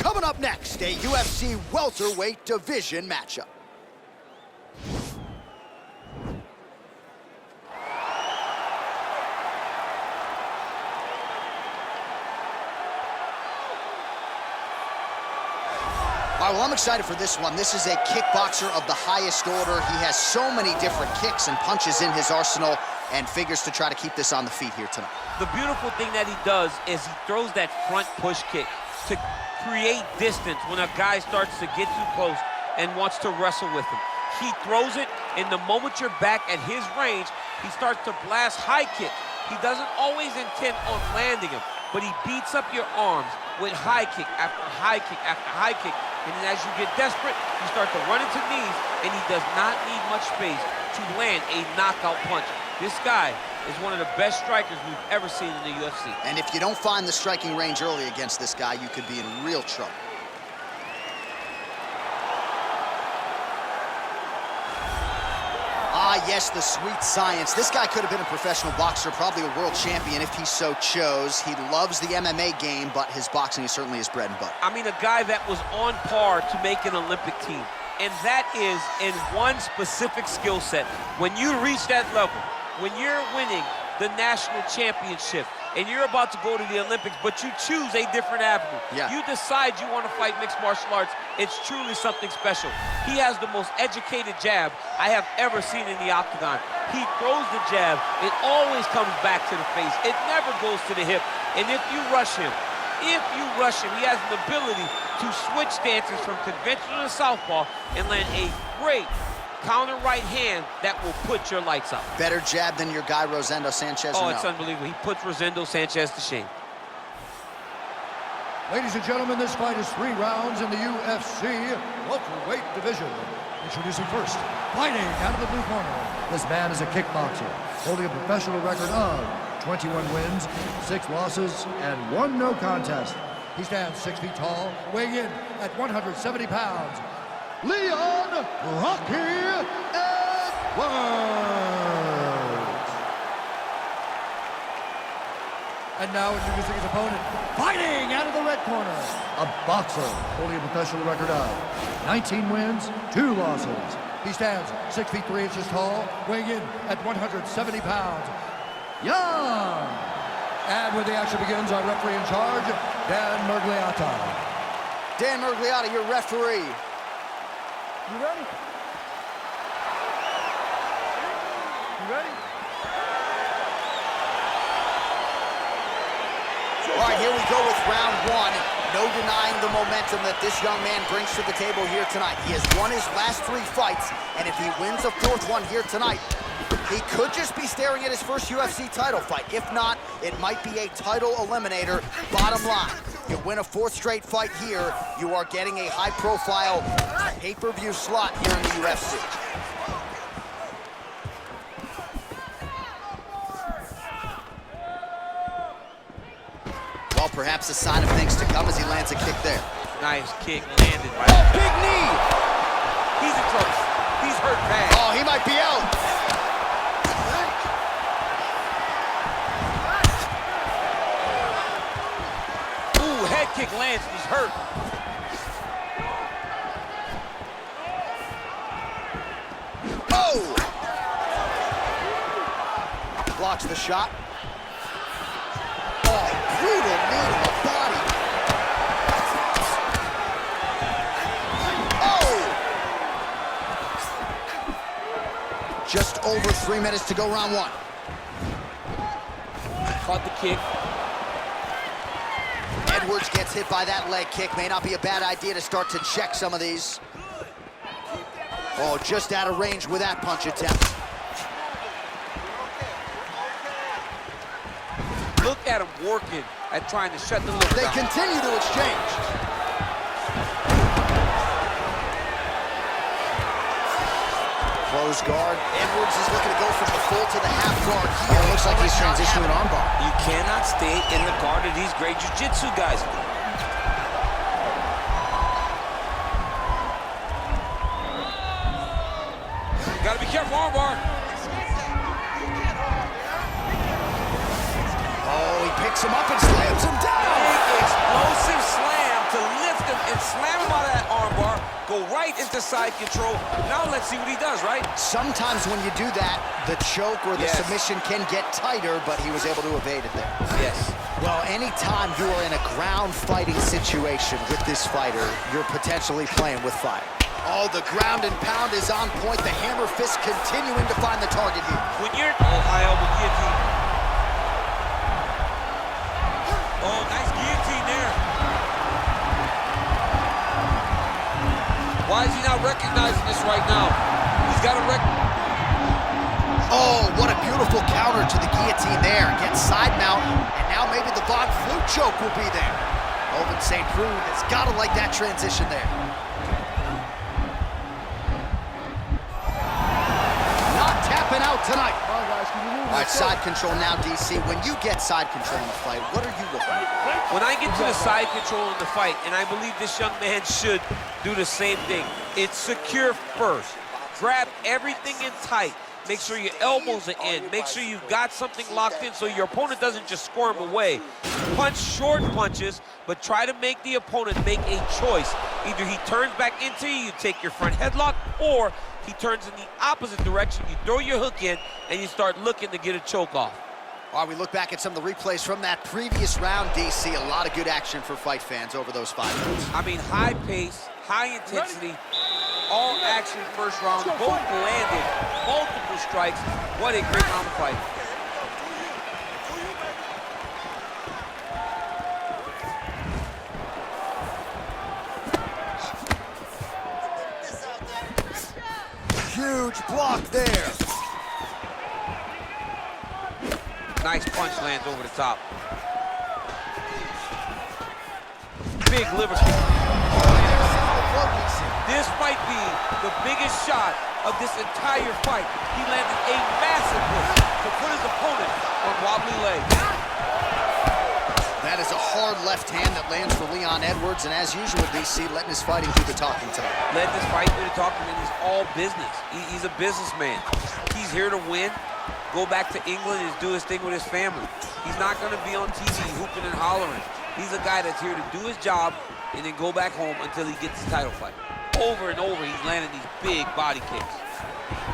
Coming up next, a UFC welterweight division matchup. All right, well, I'm excited for this one. This is a kickboxer of the highest order. He has so many different kicks and punches in his arsenal and figures to try to keep this on the feet here tonight. The beautiful thing that he does is he throws that front push kick to create distance when a guy starts to get too close and wants to wrestle with him. He throws it, and the moment you're back at his range, he starts to blast high kick. He doesn't always intend on landing him, but he beats up your arms with high kick after high kick after high kick. And then as you get desperate, you start to run into knees, and he does not need much space to land a knockout punch. This guy is one of the best strikers we've ever seen in the UFC. And if you don't find the striking range early against this guy, you could be in real trouble. Ah, yes, the sweet science. This guy could have been a professional boxer, probably a world champion if he so chose. He loves the MMA game, but his boxing is certainly his bread and butter. I mean, a guy that was on par to make an Olympic team. And that is in one specific skill set. When you reach that level, when you're winning the national championship, and you're about to go to the Olympics, but you choose a different avenue. Yeah. You decide you want to fight mixed martial arts. It's truly something special. He has the most educated jab I have ever seen in the octagon. He throws the jab. It always comes back to the face. It never goes to the hip. And if you rush him, he has an ability to switch stances from conventional to southpaw and land a great counter right hand that will put your lights out. Better jab than your guy, Rosendo Sanchez? Oh, it's unbelievable. He puts Rosendo Sanchez to shame. Ladies and gentlemen, this fight is 3 rounds in the UFC welterweight division. Introducing first, fighting out of the blue corner. This man is a kickboxer, holding a professional record of 21 wins, 6 losses, and 1 no contest. He stands 6 feet tall, weighing in at 170 pounds. Leon Rocky Edwards. And now introducing his opponent, fighting out of the red corner, a boxer holding a professional record of 19 wins, 2 losses. He stands 6 feet 3 inches tall, weighing in at 170 pounds. Young. And when the action begins, our referee in charge, Dan Mergliata. Dan Mergliata, your referee. You ready? You ready? All right, here we go with round 1. No denying the momentum that this young man brings to the table here tonight. He has won his last 3 fights, and if he wins a 4th one here tonight, he could just be staring at his first UFC title fight. If not, it might be a title eliminator. Bottom line, you win a 4th straight fight here, you are getting a high-profile pay-per-view slot here in the UFC. Well, perhaps a sign of things to come as he lands a kick there. Nice kick landed by big knee! He's in trouble. He's hurt bad. Oh, he might be out. Ooh, head kick lands. He's hurt. Oh! Blocks the shot. Oh, brutal knee to the body. Oh! Just over 3 minutes to go, round 1. Caught the kick. Edwards gets hit by that leg kick. May not be a bad idea to start to check some of these. Oh, just out of range with that punch attempt. Look at him working at trying to shut the liver They down. continue to exchange. Close guard. Edwards is looking to go from the full to the half guard here. Oh, looks like he's transitioning an armbar. You cannot stay in the guard of these great jiu-jitsu guys. Gotta be careful, armbar. Oh, he picks him up and slams him down. Big explosive slam to lift him him and slam him out of that armbar, go right into side control. Now let's see what he does, right? Sometimes when you do that, the choke or the submission can get tighter, but he was able to evade it there. Yes. Well, anytime you are in a ground fighting situation with this fighter, you're potentially playing with fire. Oh, the ground and pound is on point. The hammer fist continuing to find the target here. When you're... Oh, high elbow guillotine. Oh, nice guillotine there. Why is he not recognizing this right now? He's got to Oh, what a beautiful counter to the guillotine there. Gets side mount, and now maybe the Von Flue choke will be there. Oven St. Preux has got to like that transition there. Not tapping out tonight. All right, side control now, DC. When you get side control in the fight, what are you looking at? When I get to the side control in the fight, and I believe this young man should do the same thing, it's secure first. Grab everything in tight. Make sure your elbows are in. Make sure you've got something locked in so your opponent doesn't just squirm away. Punch short punches, but try to make the opponent make a choice. Either he turns back into you, you take your front headlock, or he turns in the opposite direction, you throw your hook in, and you start looking to get a choke off. All right, we look back at some of the replays from that previous round, DC. A lot of good action for fight fans over those 5 minutes. I mean, high pace, high intensity, all action first round, both landed, multiple strikes. What a great round of fight. Huge block there. Nice punch lands over the top. Big liver kick. This might be the biggest shot of this entire fight. He landed a massive push to put his opponent on wobbly legs. That is a hard left hand that lands for Leon Edwards, and as usual, DC letting his fighting do the talking tonight. Let this fight do the talking, and he's all business. He's a businessman. He's here to win, go back to England and do his thing with his family. He's not gonna be on TV hooping and hollering. He's a guy that's here to do his job and then go back home until he gets his title fight. Over and over, he's landing these big body kicks.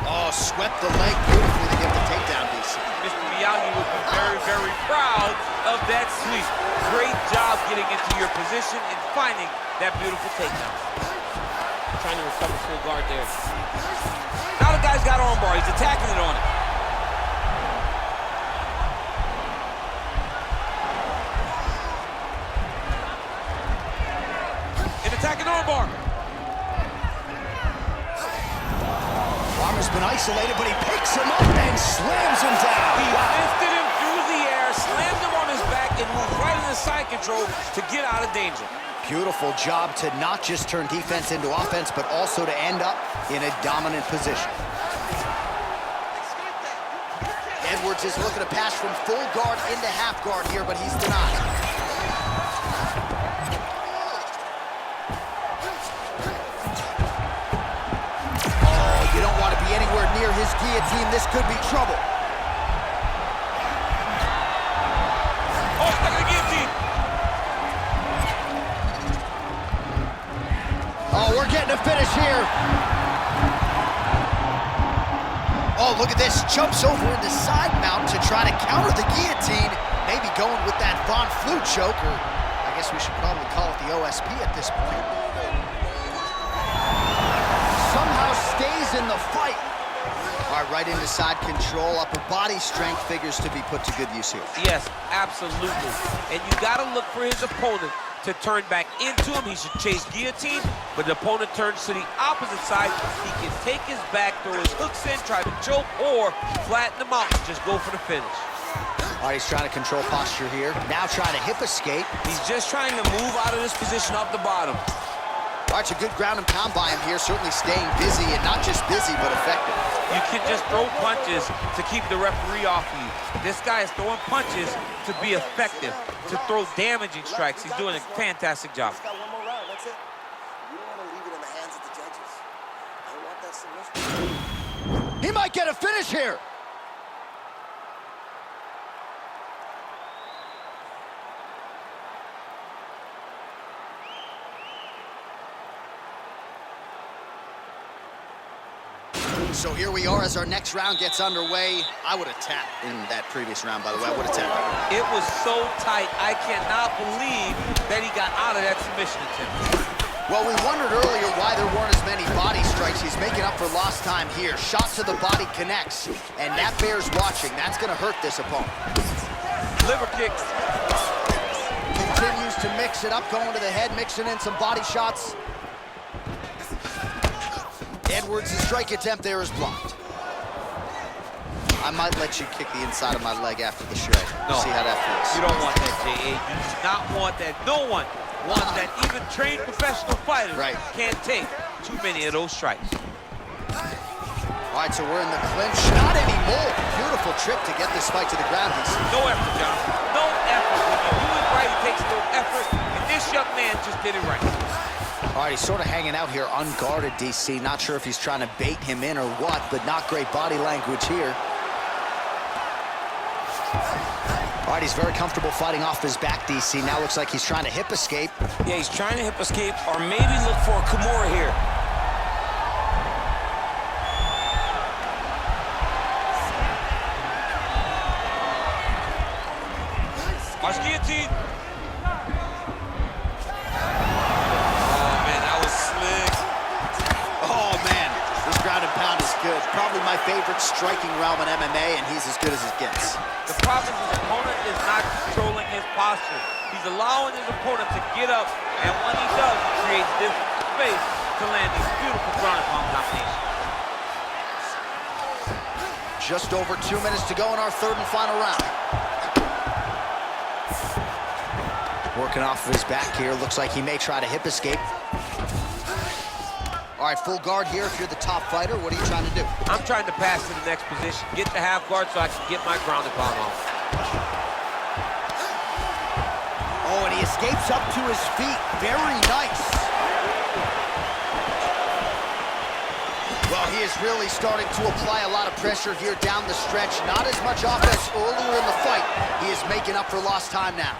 Oh, swept the leg beautifully to get the takedown, DC. Mr. Miyagi would be very, very proud of that sweep. Great job getting into your position and finding that beautiful takedown. Trying to recover full guard there. Now the guy's got armbar. He's attacking it on it. And attacking armbar. Farmer's been isolated, but he picks him up and slams him down. He lifted him through the air, slammed him on his back, and moved right into side control to get out of danger. Beautiful job to not just turn defense into offense, but also to end up in a dominant position. Edwards is looking to pass from full guard into half guard here, but he's denied. Oh, you don't want to be anywhere near his guillotine. This could be trouble. Oh, stuck in the guillotine. Oh, we're getting a finish here. Oh, look at this. Jumps over into side mount to try to counter the guillotine. Maybe going with that Von Flue choke, or I guess we should probably call it the OSP at this point. Somehow stays in the fight. All right, right into side control. Upper body strength figures to be put to good use here. Yes, absolutely. And you got to look for his opponent to turn back into him. He should chase guillotine, but the opponent turns to the opposite side. He can take his back, throw his hooks in, try to choke, or flatten him out and just go for the finish. All right, he's trying to control posture here. Now trying to hip escape. He's just trying to move out of this position off the bottom. All right, it's a good ground and pound by him here, certainly staying busy, and not just busy, but effective. You can just throw punches to keep the referee off of you. This guy is throwing punches to be effective, to throw damaging strikes. He's doing a fantastic job. Got one more round, that's it. You don't want to leave it in the hands of the judges. I want that submission. He might get a finish here. So here we are as our next round gets underway. I would have tapped in that previous round, by the way. I would have tapped. It was so tight. I cannot believe that he got out of that submission attempt. Well, we wondered earlier why there weren't as many body strikes. He's making up for lost time here. Shot to the body connects, and that bears watching. That's going to hurt this opponent. Liver kicks. Continues to mix it up, going to the head, mixing in some body shots. Edwards' strike attempt there is blocked. I might let you kick the inside of my leg after the shred. No. See how that feels. You don't want that, J.A. You do not want that. No one wants that. Even trained professional fighters can't take too many of those strikes. All right, so we're in the clinch. Not anymore. Beautiful trip to get this fight to the ground. No effort, John. No effort. When you do it right, it takes no effort. And this young man just did it right. All right, he's sort of hanging out here unguarded, DC. Not sure if he's trying to bait him in or what, but not great body language here. All right, he's very comfortable fighting off his back, DC. Now looks like he's trying to hip escape. Yeah, he's trying to hip escape or maybe look for a Kimura here. Watch guillotine. Oh, man, that was slick. Oh, man, this ground and pound is good. Probably my favorite striking realm in MMA, and he's as good as it gets. The problem is his opponent is not controlling his posture. He's allowing his opponent to get up, and when he does, he creates this space to land these beautiful ground and pound combinations. Just over 2 minutes to go in our third and final round. Working off of his back here. Looks like he may try to hip escape. All right, full guard here if you're the top fighter. What are you trying to do? I'm trying to pass to the next position, get the half guard so I can get my ground and pound off. Oh, and he escapes up to his feet. Very nice. Well, he is really starting to apply a lot of pressure here down the stretch. Not as much offense earlier in the fight. He is making up for lost time now.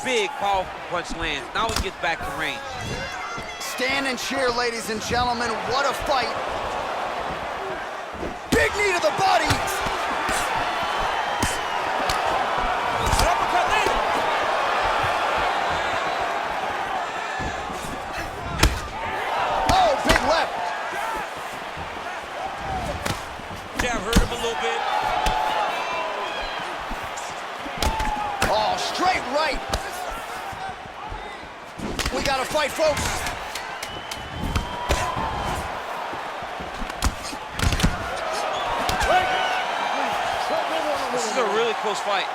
Big, powerful punch lands. Now he gets back to range. Stand and cheer, ladies and gentlemen. What a fight. Big knee to the body. Uppercut landed. Oh, big left. Jab hurt him a little bit. Oh, straight right. We got to fight, folks. This is a really close fight.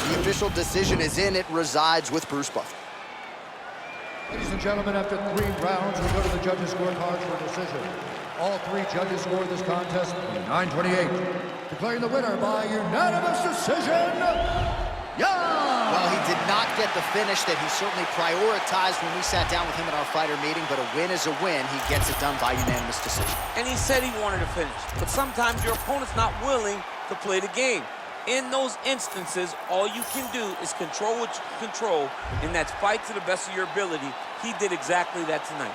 The official decision is in. It resides with Bruce Buffer. Ladies and gentlemen, after 3 rounds, we go to the judges' scorecards for decision. All 3 judges scored this contest 9-28, declaring the winner by unanimous decision, Young! Well, he did not get the finish that he certainly prioritized when we sat down with him at our fighter meeting, but a win is a win. He gets it done by unanimous decision. And he said he wanted to finish. But sometimes your opponent's not willing to play the game. In those instances, all you can do is control what you can control, and that's fight to the best of your ability. He did exactly that tonight.